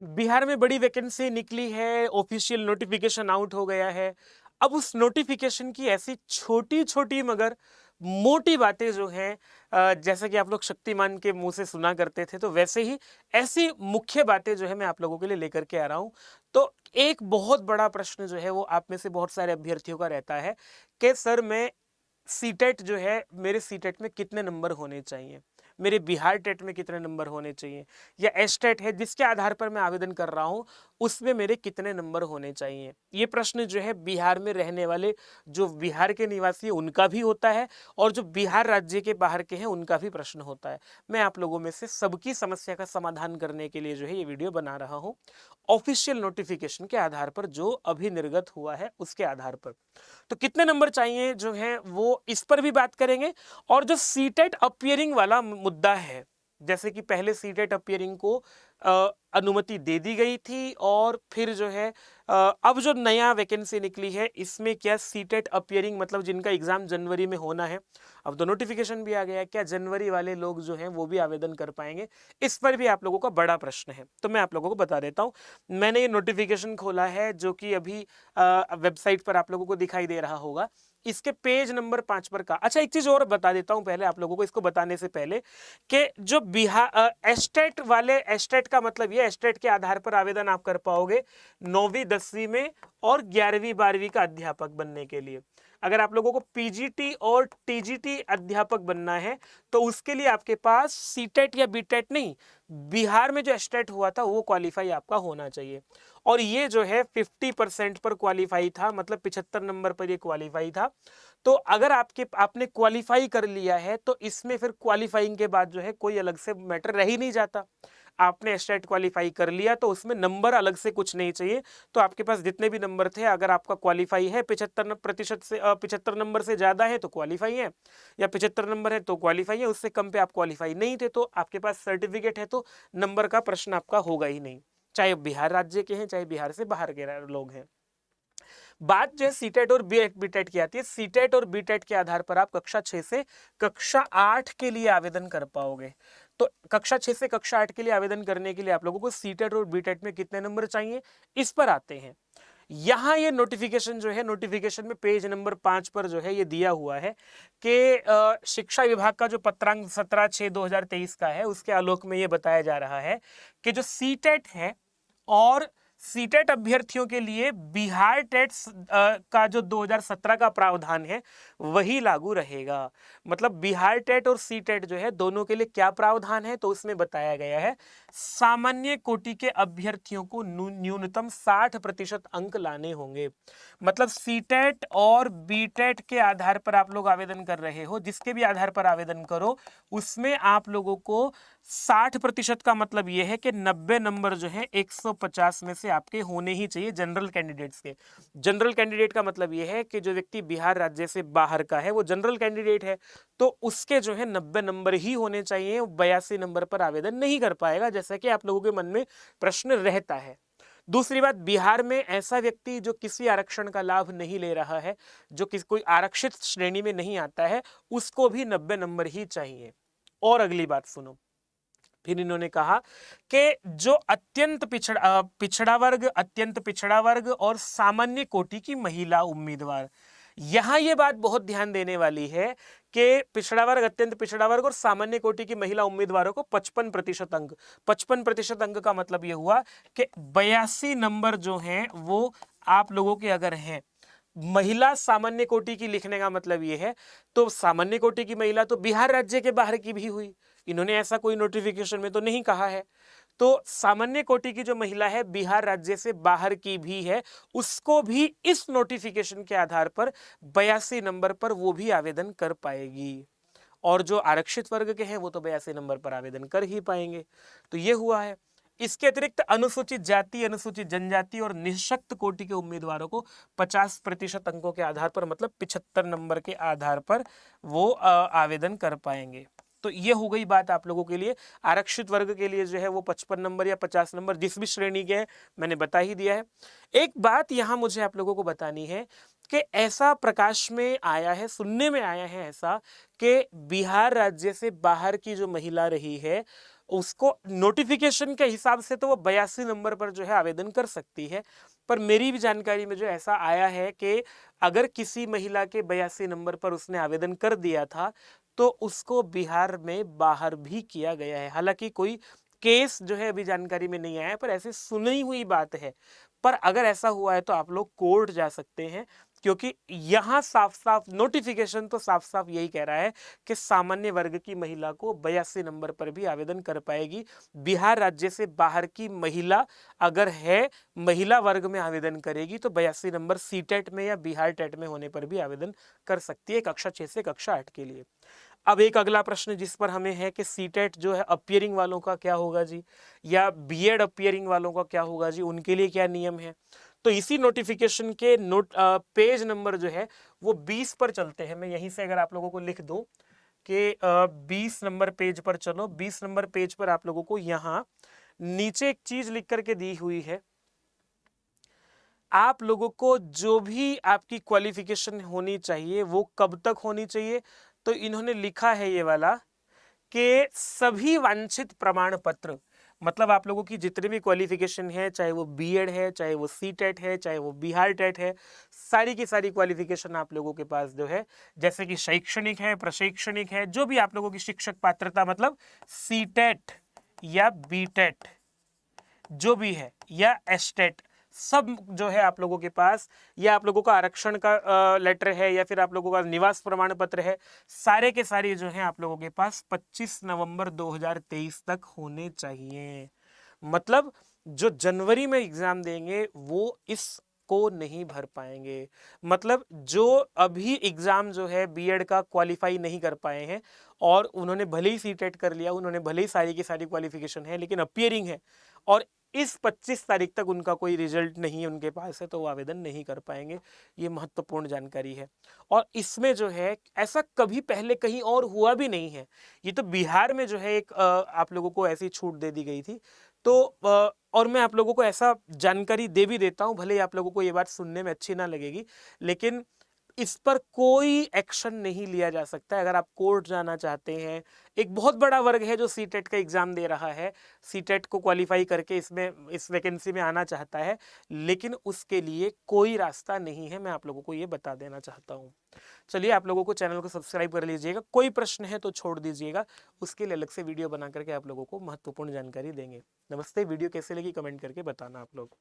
बिहार में बड़ी वैकेंसी निकली है, ऑफिशियल नोटिफिकेशन आउट हो गया है। अब उस नोटिफिकेशन की ऐसी छोटी-छोटी मगर मोटी बातें जो हैं, जैसा कि आप लोग शक्तिमान के मुँह से सुना करते थे, तो वैसे ही ऐसी मुख्य बातें जो है मैं आप लोगों के लिए लेकर के आ रहा हूँ। तो एक बहुत बड़ा प्रश्न जो है वो आप में से बहुत सारे अभ्यर्थियों का रहता है कि सर मैं सीटेट जो है, मेरे सीटेट में कितने नंबर होने चाहिए? मेरे बिहार टेट में कितने नंबर होने चाहिए? या एसटेट है जिसके आधार पर मैं आवेदन कर रहा हूँ, उसमें मेरे कितने नंबर होने चाहिए? ये प्रश्न जो है बिहार में रहने वाले जो बिहार के निवासी हैं उनका भी होता है और जो बिहार राज्य के बाहर के हैं उनका भी प्रश्न होता है। मैं आप लोगों में से सबकी समस्या का समाधान करने के लिए जो है ये वीडियो बना रहा हूँ। ऑफिशियल नोटिफिकेशन के आधार पर जो अभी निर्गत हुआ है उसके आधार पर। तो कितने नंबर चाहिए जो है वो इस पर भी बात करेंगे। और जो सीटेट अपीयरिंग वाला मुद्दा है, जैसे कि पहले सीटेट अपीयरिंग को अनुमति दे दी गई थी और फिर जो है अब जो नया वैकेंसी निकली है इसमें क्या सीटेट अपीयरिंग मतलब जिनका एग्जाम जनवरी में होना है, अब तो नोटिफिकेशन भी आ गया है, क्या जनवरी वाले लोग जो हैं वो भी आवेदन कर पाएंगे? इस पर भी आप लोगों का बड़ा प्रश्न है, तो मैं आप लोगों को बता देता हूँ। मैंने ये नोटिफिकेशन खोला है जो कि अभी वेबसाइट पर आप लोगों को दिखाई दे रहा होगा। इसके पेज नंबर 5 पर का अच्छा एक चीज और बता देता हूं पहले आप लोगों को, इसको बताने से पहले कि जो बिहार एस्टेट वाले, एस्टेट का मतलब ये एस्टेट के आधार पर आवेदन आप कर पाओगे 9वीं 10वीं में और 11वीं 12वीं का अध्यापक बनने के लिए। अगर आप लोगों को पीजीटी और टीजीटी अध्यापक बनना है तो उसके लिए आपके पास सीटेट या बीटेट नहीं, बिहार में जो एस्टेट हुआ था वो क्वालिफाई आपका होना चाहिए। और ये जो है 50% पर क्वालिफाई था, मतलब 75 नंबर पर ये क्वालिफाई था। तो अगर आपने क्वालिफाई कर लिया है तो इसमें फिर क्वालिफाइंग के बाद जो है कोई अलग से मैटर रह ही नहीं जाता। आपने स्टेट क्वालिफाई कर लिया तो उसमें नंबर अलग से कुछ नहीं चाहिए। तो आपके पास जितने भी नंबर थे, अगर आपका क्वालिफाई है 75% से 75 नंबर से ज्यादा है तो क्वालिफाई है, या 75 नंबर है तो क्वालिफाई है, उससे कम पे आप क्वालिफाई नहीं थे तो आपके पास सर्टिफिकेट है तो नंबर का प्रश्न आपका होगा ही नहीं, चाहे बिहार राज्य के हैं चाहे बिहार से बाहर के लोग हैं। बात जो है सीटेट और बीटेट की आती है। सीटेट और बीटेट के आधार पर आप कक्षा 6 से कक्षा 8 के लिए आवेदन कर पाओगे। तो कक्षा 6 से कक्षा 8 के लिए आवेदन करने के लिए आप लोगों को सीटेट और बीटेट में कितने नंबर चाहिए इस पर आते हैं। यहां ये नोटिफिकेशन जो है, नोटिफिकेशन में पेज नंबर 5 पर जो है ये दिया हुआ है कि शिक्षा विभाग का जो पत्रांक 17/6/2023 का है उसके आलोक में ये बताया जा रहा है कि जो सीटेट है और सीटेट अभ्यर्थियों के लिए बिहार टेट का जो 2017 का प्रावधान है वही लागू रहेगा। मतलब बिहार टेट और सीटेट जो है दोनों के लिए क्या प्रावधान है तो उसमें बताया गया है सामान्य कोटि के अभ्यर्थियों को न्यूनतम 60% अंक लाने होंगे। मतलब सीटेट और बीटेट के आधार पर आप लोग आवेदन कर रहे हो, जिसके भी आधार पर आवेदन करो उसमें आप लोगों को 60% का मतलब यह है कि 90 नंबर जो है 150 में से आपके होने ही चाहिए जनरल कैंडिडेट्स के। जनरल कैंडिडेट का मतलब यह है कि जो व्यक्ति बिहार राज्य से बाहर का है वो जनरल कैंडिडेट है, तो उसके जो है 90 नंबर ही होने चाहिए, 82 नंबर पर आवेदन नहीं कर पाएगा, जैसा कि आप लोगों के मन में प्रश्न रहता है। दूसरी बात, बिहार में ऐसा व्यक्ति जो किसी आरक्षण का लाभ नहीं ले रहा है, जो कोई आरक्षित श्रेणी में नहीं आता है, उसको भी 90 नंबर ही चाहिए। और अगली बात सुनो, फिर इन्होंने कहा कि जो अत्यंत पिछड़ा वर्ग, अत्यंत पिछड़ा वर्ग और सामान्य कोटि की महिला उम्मीदवार, यहां ये बात बहुत ध्यान देने वाली है कि पिछड़ा वर्ग, अत्यंत पिछड़ा वर्ग और सामान्य कोटि की महिला उम्मीदवारों को 55% अंक, 55% अंक का मतलब यह हुआ कि 82 नंबर जो हैं वो आप लोगों के अगर हैं, महिला सामान्य कोटि की लिखने का मतलब यह है तो सामान्य कोटि की महिला तो बिहार राज्य के बाहर की भी हुई, इन्होंने ऐसा कोई नोटिफिकेशन में तो नहीं कहा है। तो सामान्य कोटि की जो महिला है बिहार राज्य से बाहर की भी है, उसको भी इस नोटिफिकेशन के आधार पर 82 नंबर पर वो भी आवेदन कर पाएगी। और जो आरक्षित वर्ग के हैं वो तो 82 नंबर पर आवेदन कर ही पाएंगे। तो ये हुआ है। इसके अतिरिक्त अनुसूचित जाति, अनुसूचित जनजाति और निःशक्त कोटि के उम्मीदवारों को 50% अंकों के आधार पर, मतलब 75 नंबर के आधार पर वो आवेदन कर पाएंगे। तो ये हो गई बात आप लोगों के लिए। आरक्षित वर्ग के लिए जो है वो 55 नंबर या 50 नंबर जिस भी श्रेणी के हैं मैंने बता ही दिया है। एक बात यहां मुझे आप लोगों को बतानी है कि ऐसा प्रकाश में आया है, सुनने में आया है ऐसा, कि बिहार राज्य से बाहर की जो महिला रही है उसको नोटिफिकेशन के हिसाब से तो वो 82 नंबर पर जो है आवेदन कर सकती है, पर मेरी भी जानकारी में जो ऐसा आया है कि अगर किसी महिला के 82 नंबर पर उसने आवेदन कर दिया था तो उसको बिहार में बाहर भी किया गया है। हालांकि कोई केस जो है अभी जानकारी में नहीं आया है, पर ऐसे सुनी हुई बात है। पर अगर ऐसा हुआ है तो आप लोग कोर्ट जा सकते हैं, क्योंकि यहाँ साफ साफ नोटिफिकेशन तो साफ साफ यही कह रहा है कि सामान्य वर्ग की महिला को 82 नंबर पर भी आवेदन कर पाएगी। बिहार राज्य से बाहर की महिला अगर है, महिला वर्ग में आवेदन करेगी तो 82 नंबर सीटेट में या बिहार टेट में होने पर भी आवेदन कर सकती है, कक्षा 6 से कक्षा 8 के लिए। अब एक अगला प्रश्न जिस पर हमें है कि सीटेट जो है अपियरिंग वालों का क्या होगा जी, या बीएड अपियरिंग वालों का क्या होगा जी, उनके लिए क्या नियम है। तो इसी नोटिफिकेशन के पेज नंबर जो है वो 20 पर चलते हैं। मैं यहीं से अगर आप लोगों को लिख दूं कि 20 नंबर पेज पर चलो। 20 नंबर पेज पर आप लोगों को यहाँ नीचे एक चीज लिख करके दी हुई है, आप लोगों को जो भी आपकी क्वालिफिकेशन होनी चाहिए वो कब तक होनी चाहिए। तो इन्होंने लिखा है ये वाला कि सभी वांछित प्रमाण पत्र, मतलब आप लोगों की जितनी भी क्वालिफिकेशन है, चाहे वो बीएड है, चाहे वो सीटेट है, चाहे वो बिहार टेट है, सारी की सारी क्वालिफिकेशन आप लोगों के पास जो है, जैसे कि शैक्षणिक है, प्रशैक्षणिक है, जो भी आप लोगों की शिक्षक पात्रता, मतलब सीटेट या बीटेट जो भी है, या एस्टेट, सब जो है आप लोगों के पास, या आप लोगों का आरक्षण का लेटर है, या फिर आप लोगों का निवास प्रमाण पत्र है, सारे के सारे जो है आप लोगों के पास 25 नवंबर 2023 तक होने चाहिए। मतलब जो जनवरी में एग्जाम देंगे वो इसको नहीं भर पाएंगे। मतलब जो अभी एग्जाम जो है बीएड का क्वालिफाई नहीं कर पाए हैं और उन्होंने भले ही सीटेट कर लिया, उन्होंने भले ही सारी की सारी क्वालिफिकेशन है, लेकिन अपियरिंग है और इस 25 तारीख तक उनका कोई रिजल्ट नहीं है उनके पास है, तो वो आवेदन नहीं कर पाएंगे। ये महत्वपूर्ण जानकारी है। और इसमें जो है ऐसा कभी पहले कहीं और हुआ भी नहीं है। ये तो बिहार में जो है एक आप लोगों को ऐसी छूट दे दी गई थी। तो और मैं आप लोगों को ऐसा जानकारी दे भी देता हूं, भले ही आप लोगों को ये बात सुनने में अच्छी ना लगेगी, लेकिन इस पर कोई एक्शन नहीं लिया जा सकता है। अगर आप कोर्ट जाना चाहते हैं, एक बहुत बड़ा वर्ग है जो सीटेट का एग्जाम दे रहा है, सीटेट को क्वालिफाई करके इसमें इस वैकेंसी में आना चाहता है, लेकिन उसके लिए कोई रास्ता नहीं है। मैं आप लोगों को ये बता देना चाहता हूँ। चलिए, आप लोगों को चैनल को सब्सक्राइब कर लीजिएगा। कोई प्रश्न है तो छोड़ दीजिएगा, उसके लिए अलग से वीडियो बना करके आप लोगों को महत्वपूर्ण जानकारी देंगे। नमस्ते। वीडियो कैसे लगी कमेंट करके बताना आप लोग।